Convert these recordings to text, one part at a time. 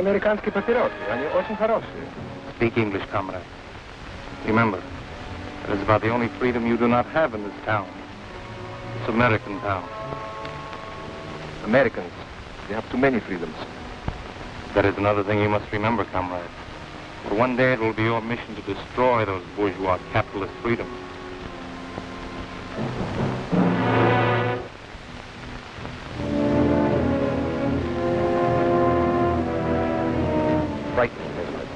американские папиросы. Они очень хорошие. Speak English, comrade. Remember, that is about the only freedom you do not have in this town. It's American town. Americans, they have too many freedoms. That is another thing you must remember, comrade. For one day it will be your mission to destroy those bourgeois capitalist freedoms. Frightening, isn't it?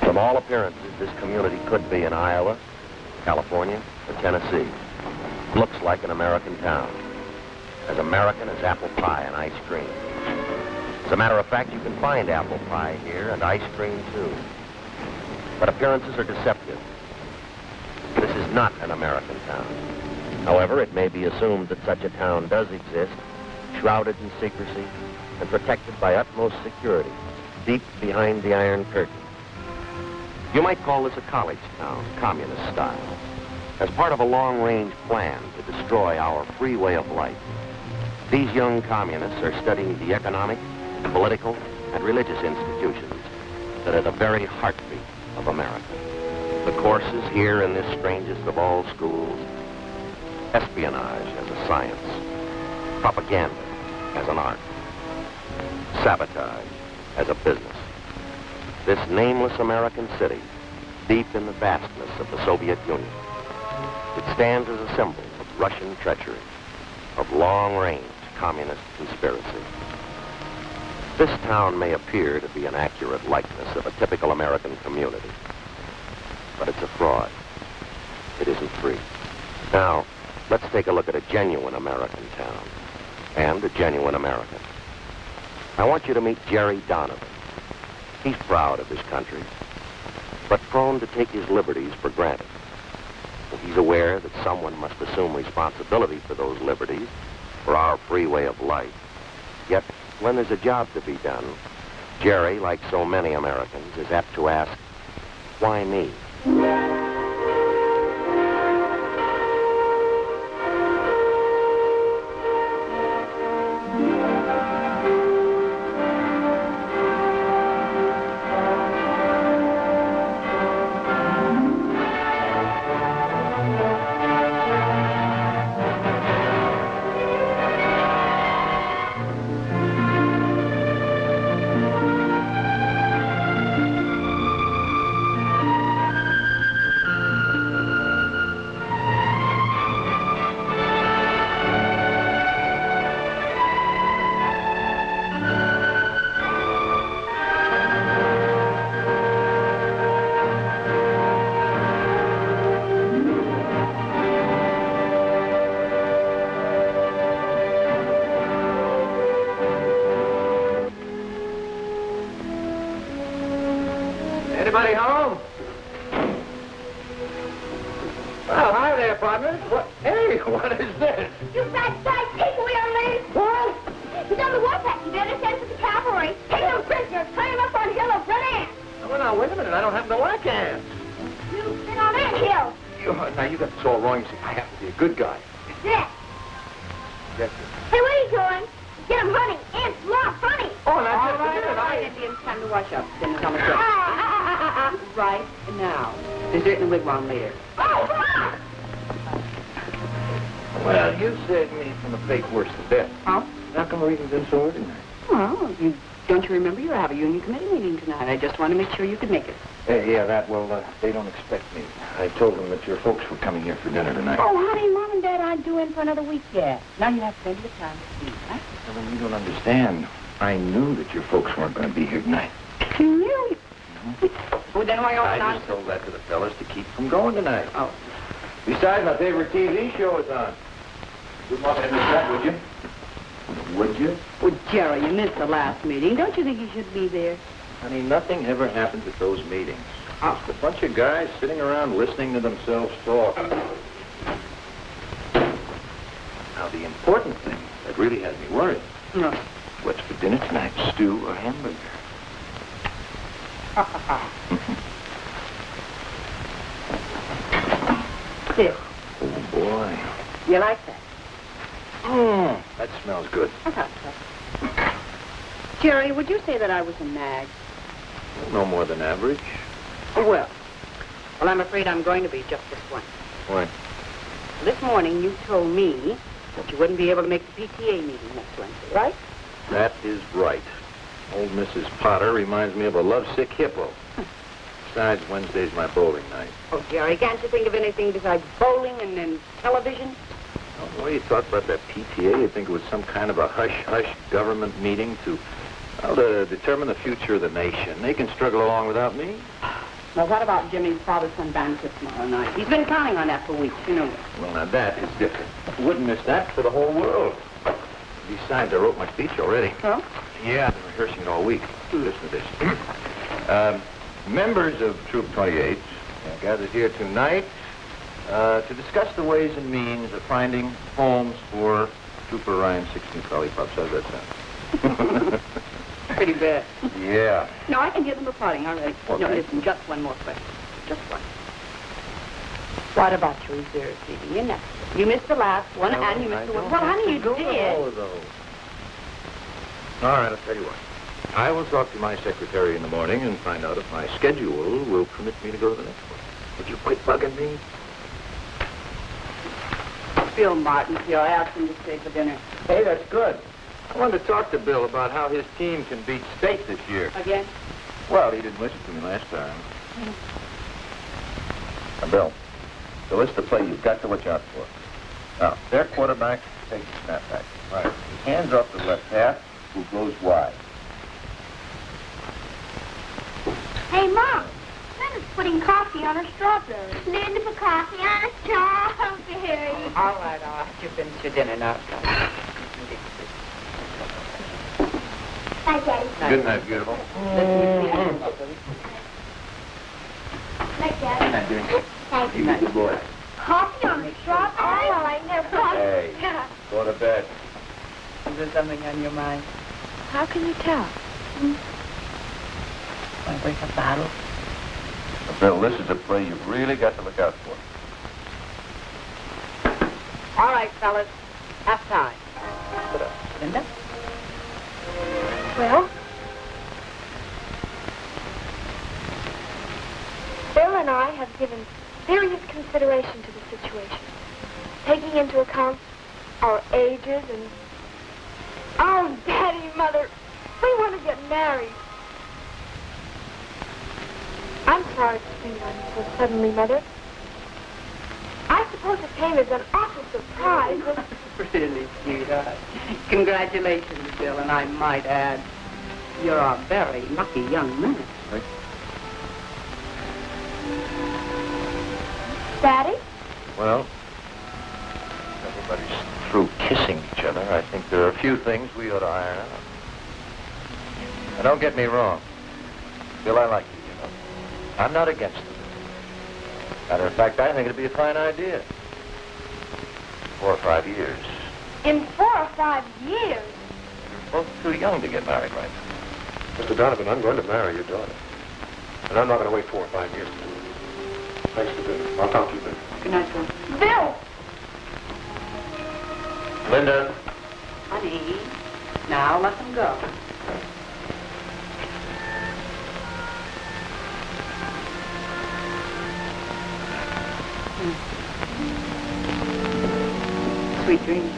From all appearances, this community could be in Iowa, California, or Tennessee. Looks like an American town. As American as apple pie and ice cream. As a matter of fact, you can find apple pie here and ice cream too. But appearances are deceptive. This is not an American town. However, it may be assumed that such a town does exist, shrouded in secrecy and protected by utmost security, deep behind the Iron Curtain. You might call this a college town, communist style, as part of a long-range plan to destroy our free way of life. These young communists are studying the economic, political, and religious institutions that are the very heartbeat of America. The courses here in this strangest of all schools: espionage as a science, propaganda as an art, sabotage as a business. This nameless American city, deep in the vastness of the Soviet Union, it stands as a symbol of Russian treachery, of long-range communist conspiracy. This town may appear to be an accurate likeness of a typical American community, but it's a fraud. It isn't free. Now, let's take a look at a genuine American town and a genuine American. I want you to meet Jerry Donovan. He's proud of his country, but prone to take his liberties for granted. He's aware that someone must assume responsibility for those liberties, for our free way of life. Yet, when there's a job to be done, Jerry, like so many Americans, is apt to ask, why me? Anybody home? Well, hi there, partners. What? Hey, what is this? You fat sight, take away our money. What? He's on the warpath. You better send for the cavalry. Take them prisoners. Tie them up on hill of red ants. Well, now, wait a minute. I don't have no whack hands. You've been on that hill. Now, you got this all wrong. You see, I happen to be a good guy. Yes. Yes, Hey, where are you going? Get him honey. Ants love honey. Oh, now, just a minute. All right, Indians, time to wash up. Dinner's on the cook. Right now. Dessert in the wigwam later. Oh, Well, you saved me from the fake worse than death. Huh? How come everything's been so ordinary? Well, don't you remember you have a union committee meeting tonight? I just want to make sure you could make it. They don't expect me. I told them that your folks were coming here for dinner tonight. Oh, honey, Mom and Dad aren't due in for another week yet. Now you have plenty of time to eat, right? Well, then you don't understand. I knew that your folks weren't going to be here tonight. You knew? Well, then why I not? just told that to the fellas to keep from going tonight. Oh. Besides, my favorite TV show is on. You'd want to miss that, would you? Would you? Well, Jerry, you missed the last meeting. Don't you think you should be there? Honey, nothing ever happens at those meetings. Oh. Just a bunch of guys sitting around listening to themselves talk. Now, the important thing that really has me worried. No. What's for dinner tonight, stew or hamburger? Here. Oh, boy. You like that? That smells good. Okay. Jerry, would you say that I was a nag? No more than average. Well, I'm afraid I'm going to be just this once. Why? This morning you told me that you wouldn't be able to make the PTA meeting next Wednesday, right? That is right. Old Mrs. Potter reminds me of a lovesick hippo. Besides, Wednesday's my bowling night. Oh, Jerry, can't you think of anything besides bowling and television? Oh, the way you talk about that PTA, you'd think it was some kind of a hush-hush government meeting to determine the future of the nation. They can struggle along without me. Well, what about Jimmy's father-son banquet tomorrow night? He's been counting on that for weeks, you know. Well, now that is different. Wouldn't miss that for the whole world. Besides, I wrote my speech already. Oh? Yeah, I've been rehearsing it all week. Listen to this. Members of Troop 28 are gathered here tonight to discuss the ways and means of finding homes for Trooper Ryan's 16 lollipops. How's that sound? Pretty bad. Yeah. No, I can hear them reporting already. Okay. No, listen, just one more question. Just one. What about your reserve meeting? You missed the last one, and you missed the one. Well, honey, you did. All of those. All right, I'll tell you what. I will talk to my secretary in the morning and find out if my schedule will permit me to go to the next one. Would you quit bugging me? Bill Martin's here. I asked him to stay for dinner. Hey, that's good. I wanted to talk to Bill about how his team can beat state this year. Again? Well, he didn't listen to me last time. Now, Bill, the list of play you've got to watch out for. Now, their quarterback takes the snapback. Right. He hands off to the left half, who goes wide. Hey, Mom. Linda's putting coffee on her strawberry. Linda put coffee on her strawberry. All right, I'll have you finish your dinner now. Bye, Daddy. Good night, beautiful. Night, Daddy. Night, dear. Thank You good boy. Coffee on the strawberry? Oh, I never thought. Hey, go to bed. Is there something on your mind? How can you tell? Want to break up the huddle? Now, Bill, this is a play you've really got to look out for. All right, fellas. Half time. Linda? Well, Bill and I have given serious consideration to the situation, taking into account our ages and... Oh, Daddy, Mother, we want to get married. I'm sorry for saying on you so suddenly, Mother. I suppose it came as an awful surprise, but... Really, sweetheart. Congratulations, Bill, and I might add, you're a very lucky young man. Daddy? Well, everybody's through kissing each other. I think there are a few things we ought to iron out. Now, don't get me wrong. Bill, I like you, you know. I'm not against it. Matter of fact, I think it'd be a fine idea. 4 or 5 years. In 4 or 5 years? You're both too young to get married right now. Mr. Donovan, I'm going to marry your daughter. And I'm not going to wait 4 or 5 years to do it. Thanks for dinner. I'll talk to you later. Good night, Bill. Bill! Linda. Honey, now let them go. Sweet dreams.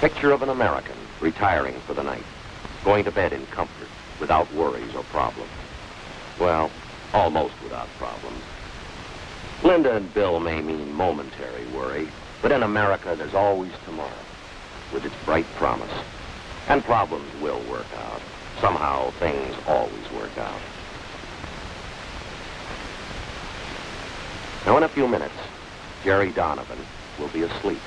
Picture of an American retiring for the night, going to bed in comfort, without worries or problems. Well, almost without problems. Linda and Bill may mean momentary worry, but in America there's always tomorrow, with its bright promise. And problems will work out. Somehow things always work out. Now in a few minutes, Jerry Donovan will be asleep.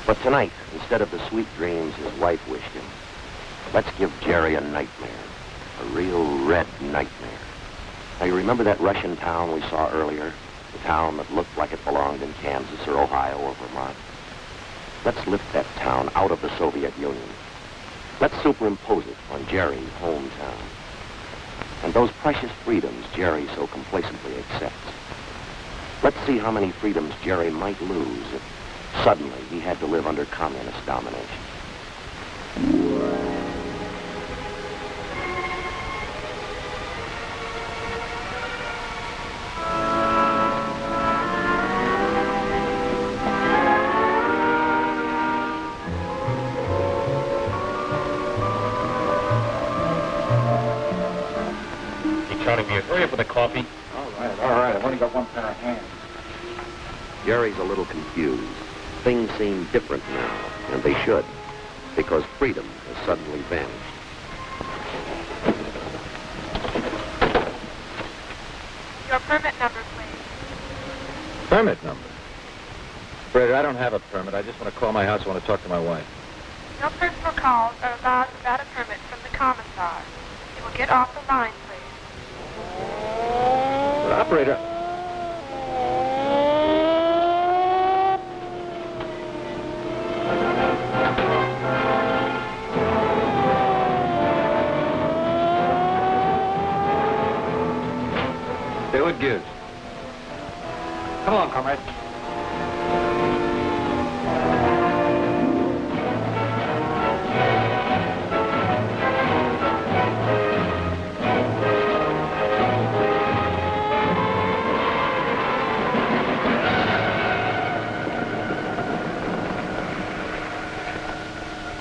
But tonight, instead of the sweet dreams his wife wished him, let's give Jerry a nightmare. A real red nightmare. Now, you remember that Russian town we saw earlier? The town that looked like it belonged in Kansas or Ohio or Vermont? Let's lift that town out of the Soviet Union. Let's superimpose it on Jerry's hometown. And those precious freedoms Jerry so complacently accepts. Let's see how many freedoms Jerry might lose if suddenly he had to live under communist domination. Hurry up with the coffee. All right. I've only got one pair of hands. Jerry's a little confused. Things seem different now, and they should, because freedom has suddenly vanished. Your permit number, please. Permit number? Operator, I don't have a permit. I just want to call my house. I want to talk to my wife. No personal calls are allowed without a permit from the commissar. You will get off the line, please. Operator. Say, what gives? Come along, comrade.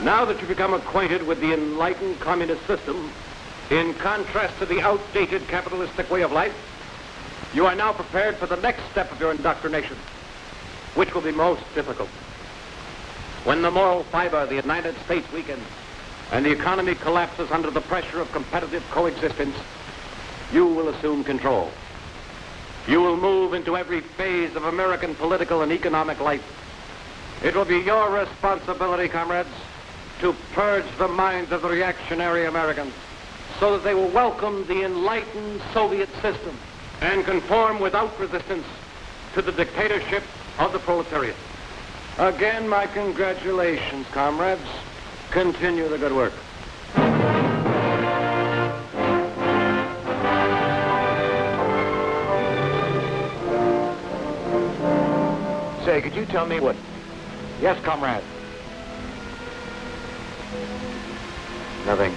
Now that you've become acquainted with the enlightened communist system, in contrast to the outdated capitalistic way of life, you are now prepared for the next step of your indoctrination, which will be most difficult. When the moral fiber of the United States weakens and the economy collapses under the pressure of competitive coexistence, you will assume control. You will move into every phase of American political and economic life. It will be your responsibility, comrades, to purge the minds of the reactionary Americans so that they will welcome the enlightened Soviet system and conform without resistance to the dictatorship of the proletariat. Again, my congratulations, comrades. Continue the good work. Say, could you tell me what... Yes, comrade. Nothing.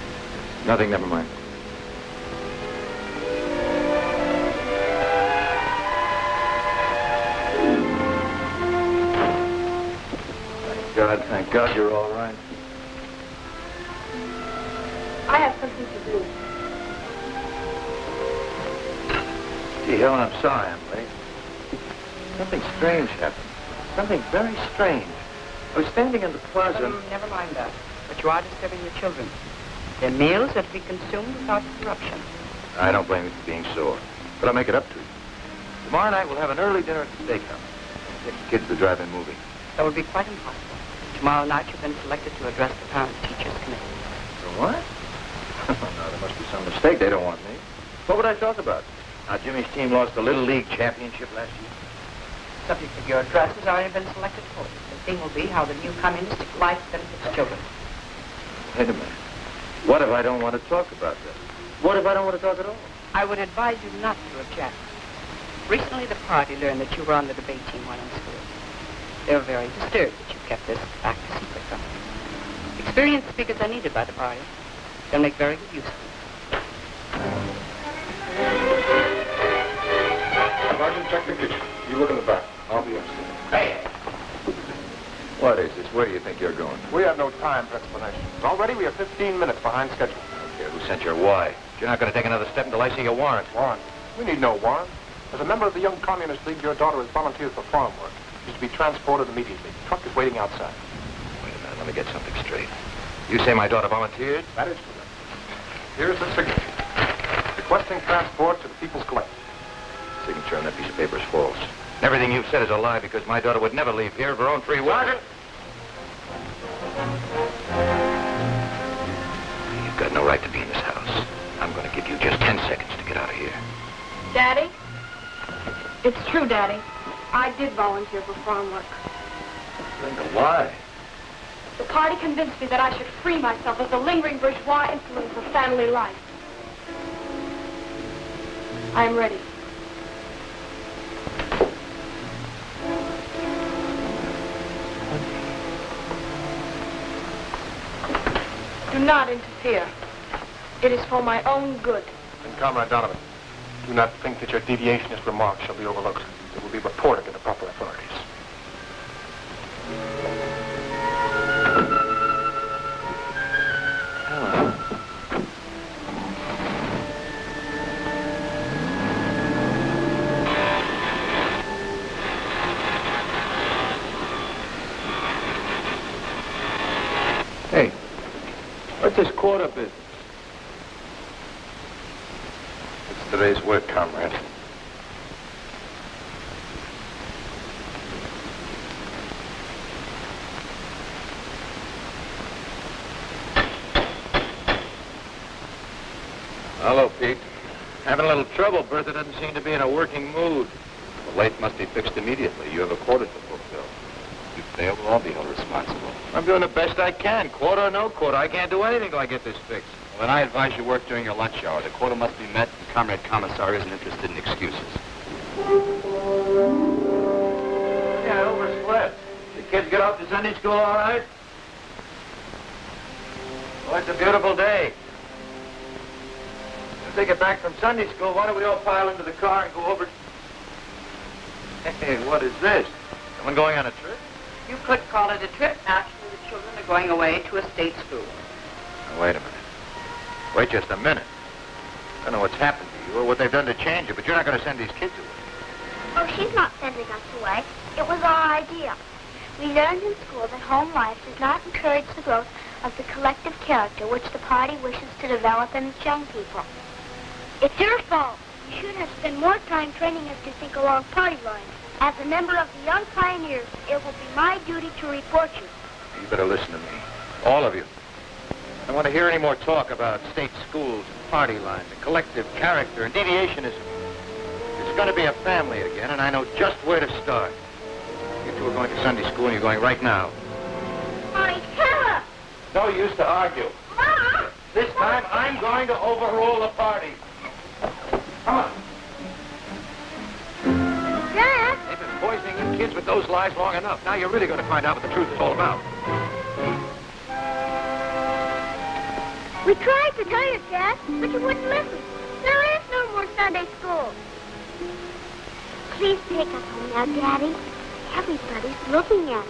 Nothing, never mind. Thank God you're all right. I have something to do. Gee, Helen, I'm sorry I'm late. Something strange happened. Something very strange. I was standing in the plaza... Never mind that. But you are disturbing your children. Their meals are to be consumed without interruption. I don't blame you for being sore, but I'll make it up to you. Tomorrow night we'll have an early dinner at the steakhouse. Get the kids to the drive-in movie. That would be quite impossible. Tomorrow night you've been selected to address the Parents-Teachers Committee. So what? No, there must be some mistake. They don't want me. What would I talk about? How Jimmy's team lost the Little League championship last year? The subject of your address has already been selected for you. The theme will be how the new communistic life benefits children. Wait a minute. What if I don't want to talk about that? What if I don't want to talk at all? I would advise you not to object. Recently the party learned that you were on the debate team while in school. They were very disturbed that you kept this fact a secret from them. Experienced speakers are needed by the party. They'll make very good use of them. Sergeant, check the kitchen. You look in the back. I'll be upstairs. Hey! What is this? Where do you think you're going? We have no time for explanations. Already we are 15 minutes behind schedule. Okay, who sent your why? You're not going to take another step until I see your warrant. Warrant? We need no warrant. As a member of the Young Communist League, your daughter has volunteered for farm work. She's to be transported immediately. The truck is waiting outside. Wait a minute, let me get something straight. You say my daughter volunteered? That is correct. Here's the signature. Requesting transport to the People's Collective. Signature on that piece of paper is false. And everything you've said is a lie because my daughter would never leave here of her own free will. Sergeant! You've got no right to be in this house. I'm going to give you just 10 seconds to get out of here. Daddy? It's true, Daddy. I did volunteer for farm work. Think of why? The party convinced me that I should free myself of the lingering bourgeois influence of family life. I am ready. Do not interfere. It is for my own good. And Comrade Donovan, do not think that your deviationist remarks shall be overlooked. It will be reported to the proper authorities. Hey, what's this quarter business? It's today's work, comrade. Hello, Pete. Having a little trouble. Bertha doesn't seem to be in a working mood. The late must be fixed immediately. You have a quarter to fulfill. If you fail, we'll all be held responsible. I'm doing the best I can. Quarter or no quarter. I can't do anything till I get this fixed. Well, then I advise you work during your lunch hour. The quota must be met, and Comrade Commissary isn't interested in excuses. Yeah, I overslept. The kids get off to Sunday school all right? Oh, it's a beautiful day. As they get back from Sunday school, why don't we all pile into the car and go over... Hey, what is this? Someone going on a trip? You could call it a trip. Actually, the children are going away to a state school. Now, wait a minute. Wait just a minute. I don't know what's happened to you or what they've done to change you, but you're not going to send these kids away. Oh, she's not sending us away. It was our idea. We learned in school that home life does not encourage the growth of the collective character which the party wishes to develop in its young people. It's your fault. You should have spent more time training us to think along party lines. As a member of the Young Pioneers, it will be my duty to report you. You better listen to me. All of you. I don't want to hear any more talk about state schools and party lines and collective character and deviationism. It's going to be a family again, and I know just where to start. You two are going to Sunday school, and you're going right now. Mommy, tell us! No use to argue. Mom! This time, I'm going to overrule the party. Come on. Dad! They've been poisoning you kids with those lies long enough. Now you're really going to find out what the truth is all about. We tried to tell you, Dad, but you wouldn't listen. There is no more Sunday school. Please take us home now, Daddy. Everybody's looking at us.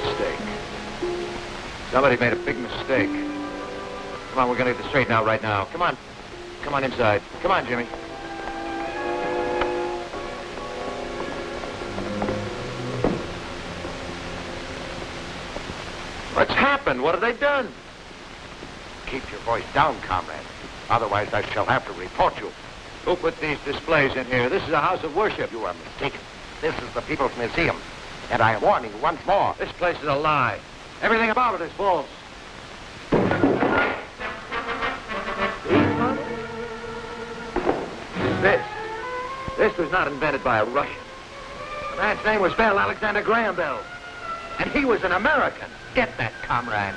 Mistake. Somebody made a big mistake. Come on, we're going to get this straightened out right now. Come on. Come on inside. Come on, Jimmy. What's happened? What have they done? Keep your voice down, comrade. Otherwise, I shall have to report you. Who put these displays in here? This is a house of worship. You are mistaken. This is the People's Museum. And I warn you once more. This place is a lie. Everything about it is false. This was not invented by a Russian. The man's name was Bell, Alexander Graham Bell. And he was an American. Get that, comrade.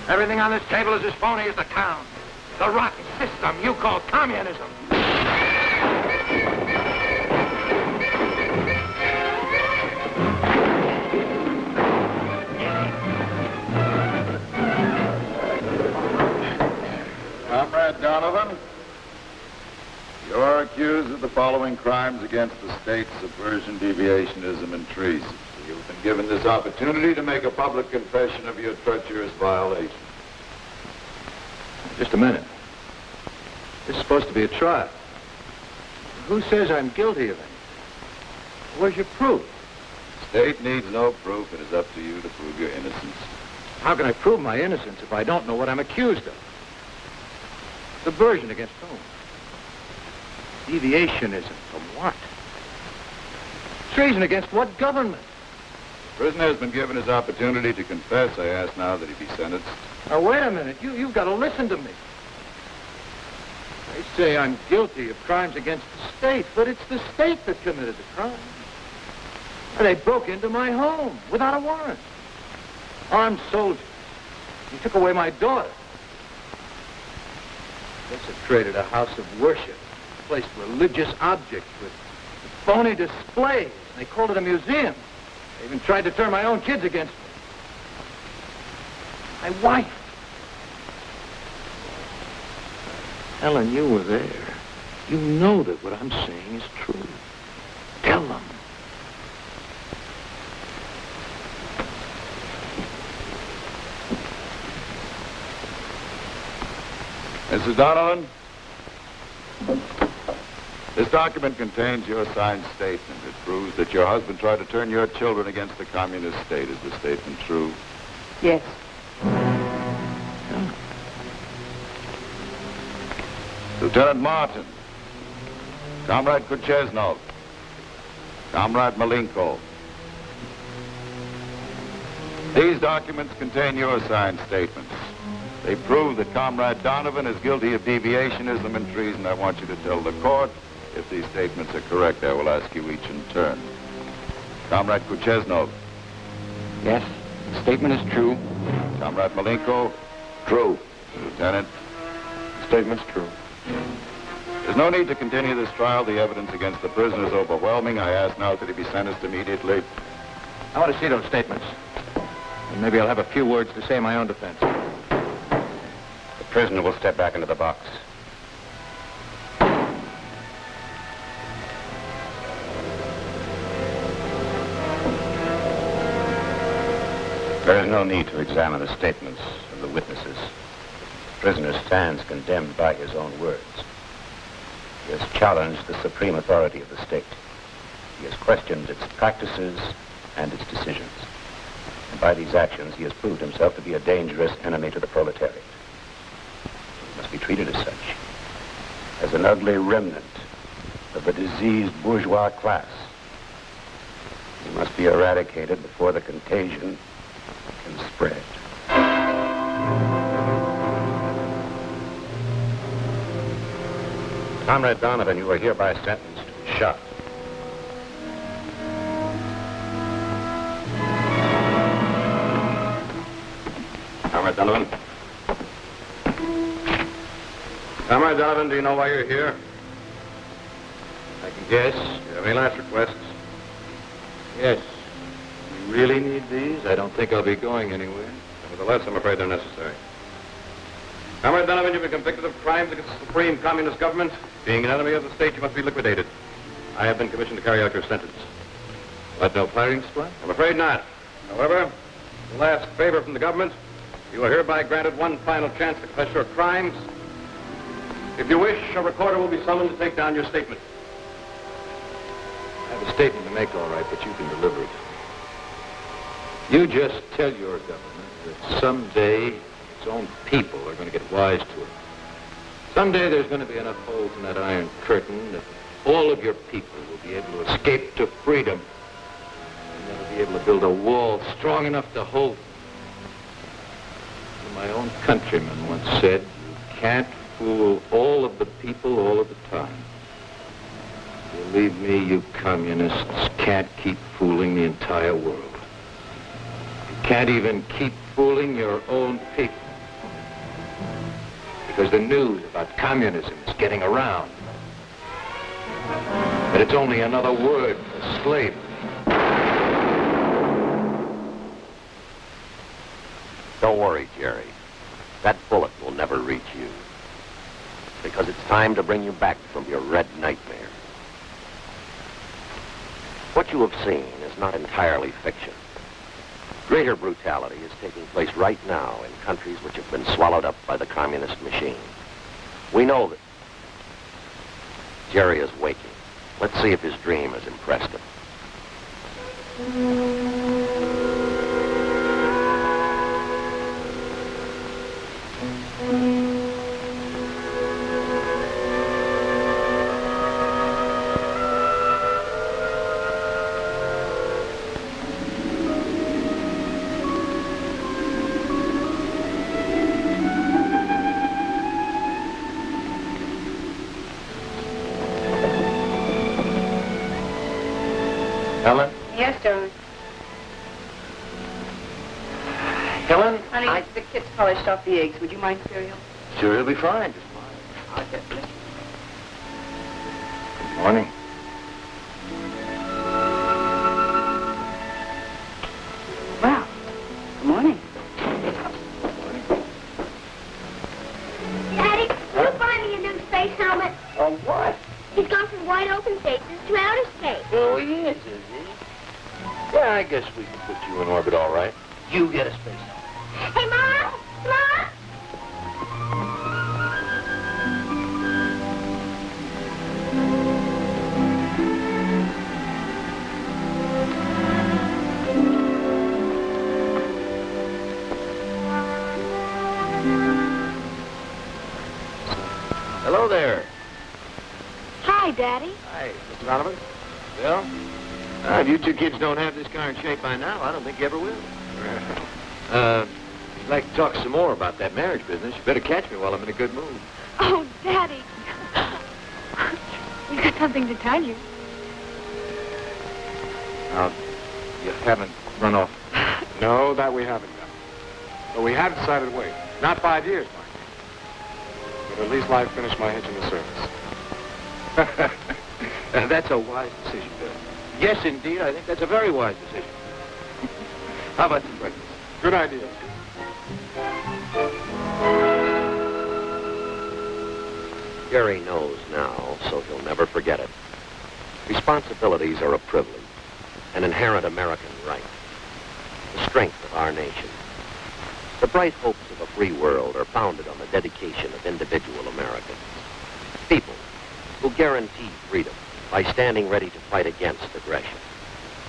Everything on this table is as phony as the town. The rotten system you call communism. Comrade Donovan, you're accused of the following crimes against the state: subversion, deviationism, and treason. You've been given this opportunity to make a public confession of your treacherous violation. Just a minute. This is supposed to be a trial. Who says I'm guilty of anything? Where's your proof? State needs no proof. It is up to you to prove your innocence. How can I prove my innocence if I don't know what I'm accused of? Subversion against whom? Deviationism from what? Treason against what government? The prisoner has been given his opportunity to confess. I ask now that he be sentenced. Now, wait a minute. You've got to listen to me. They say I'm guilty of crimes against the state, but it's the state that committed the crime. And they broke into my home without a warrant. Armed soldiers. They took away my daughter. Desecrated a house of worship. Placed religious objects with phony displays. They called it a museum. I even tried to turn my own kids against me. My wife. Helen, you were there. You know that what I'm saying is true. Tell them. Mrs. Donovan, this document contains your signed statement. It proves that your husband tried to turn your children against the communist state. Is the statement true? Yes. Lieutenant Martin, Comrade Kucheznov, Comrade Malenko. These documents contain your signed statements. They prove that Comrade Donovan is guilty of deviationism and treason. I want you to tell the court if these statements are correct. I will ask you each in turn. Comrade Kucheznov. Yes, the statement is true. Comrade Malenko. True. Lieutenant. The statement's true. There's no need to continue this trial. The evidence against the prisoner is overwhelming. I ask now that he be sentenced immediately. I want to see those statements. And maybe I'll have a few words to say in my own defense. The prisoner will step back into the box. There is no need to examine the statements of the witnesses. The prisoner stands condemned by his own words. He has challenged the supreme authority of the state. He has questioned its practices and its decisions. And by these actions, he has proved himself to be a dangerous enemy to the proletariat. He must be treated as such, as an ugly remnant of the diseased bourgeois class. He must be eradicated before the contagion can spread. Comrade Donovan, you are hereby sentenced to be shot. Comrade Donovan. Comrade Donovan, do you know why you're here? I can guess. Do you have any last requests? Yes. You really need these? I don't think I'll be going anywhere. Nevertheless, I'm afraid they're necessary. Comrade Donovan, you've been convicted of crimes against the supreme communist government. Being an enemy of the state, you must be liquidated. I have been commissioned to carry out your sentence. But no firing squad? I'm afraid not. However, the last favor from the government, you are hereby granted one final chance to confess your crimes. If you wish, a recorder will be summoned to take down your statement. I have a statement to make, all right, but you can deliver it. You just tell your government that someday its own people are going to get wise to it. Someday there's going to be enough holes in that iron curtain that all of your people will be able to escape to freedom. And they'll be able to build a wall strong enough to hold them. My own countryman once said, you can't fool all of the people all of the time. Believe me, you communists can't keep fooling the entire world. You can't even keep fooling your own people. Because the news about communism is getting around. But it's only another word for slavery. Don't worry, Jerry. That bullet will never reach you. Because it's time to bring you back from your red nightmare. What you have seen is not entirely fiction. Greater brutality is taking place right now in countries which have been swallowed up by the communist machine. We know that. Jerry is waking. Let's see if his dream has impressed him. Helen? Yes, darling. Helen? Honey, the kids polished off the eggs. Would you mind cereal? Sure, he'll be fine. Just fine. I'll get this. Good morning. you in orbit all right. You get a space. Hey, Mom! Mom! Hello there. Hi, Daddy. Hi, Mr. Donovan. Bill? If you two kids don't have this car in shape by now, I don't think you ever will. If you'd like to talk some more about that marriage business, you better catch me while I'm in a good mood. Oh, Daddy. We've got something to tell you. Now, you haven't run off. No, that we haven't done. But we have decided to wait. Not 5 years, mind you. But at least I've finished my hitch in the service. That's a wise decision, Bill. Yes, indeed, I think that's a very wise decision. How about the breakfast? Good idea. Gary knows now, so he'll never forget it. Responsibilities are a privilege, an inherent American right, the strength of our nation. The bright hopes of a free world are founded on the dedication of individual Americans. People who guarantee freedom by standing ready to fight against aggression,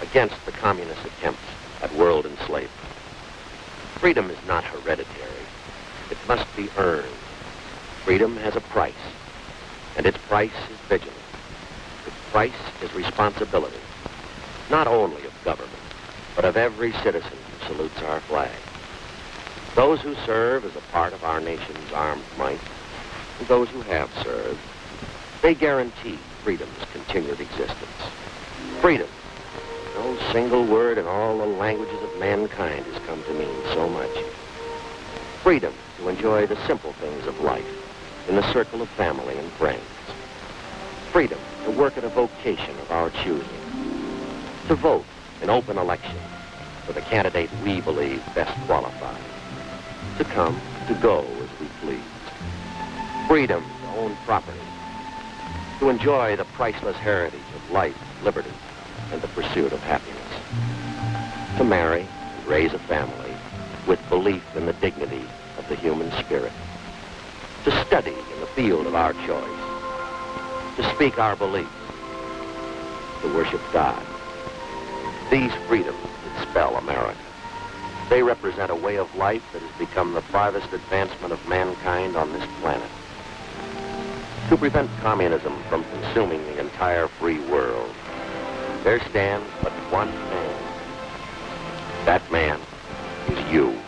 against the communist attempts at world enslavement. Freedom is not hereditary. It must be earned. Freedom has a price, and its price is vigilance. Its price is responsibility, not only of government, but of every citizen who salutes our flag. Those who serve as a part of our nation's armed might, and those who have served, they guarantee freedom's continued existence. Freedom. No single word in all the languages of mankind has come to mean so much. Freedom to enjoy the simple things of life in the circle of family and friends. Freedom to work at a vocation of our choosing. To vote in open election for the candidate we believe best qualified. To come, to go as we please. Freedom to own property. To enjoy the priceless heritage of life, liberty, and the pursuit of happiness. To marry and raise a family with belief in the dignity of the human spirit. To study in the field of our choice. To speak our beliefs. To worship God. These freedoms that spell America. They represent a way of life that has become the farthest advancement of mankind on this planet. To prevent communism from consuming the entire free world, there stands but one man. That man is you.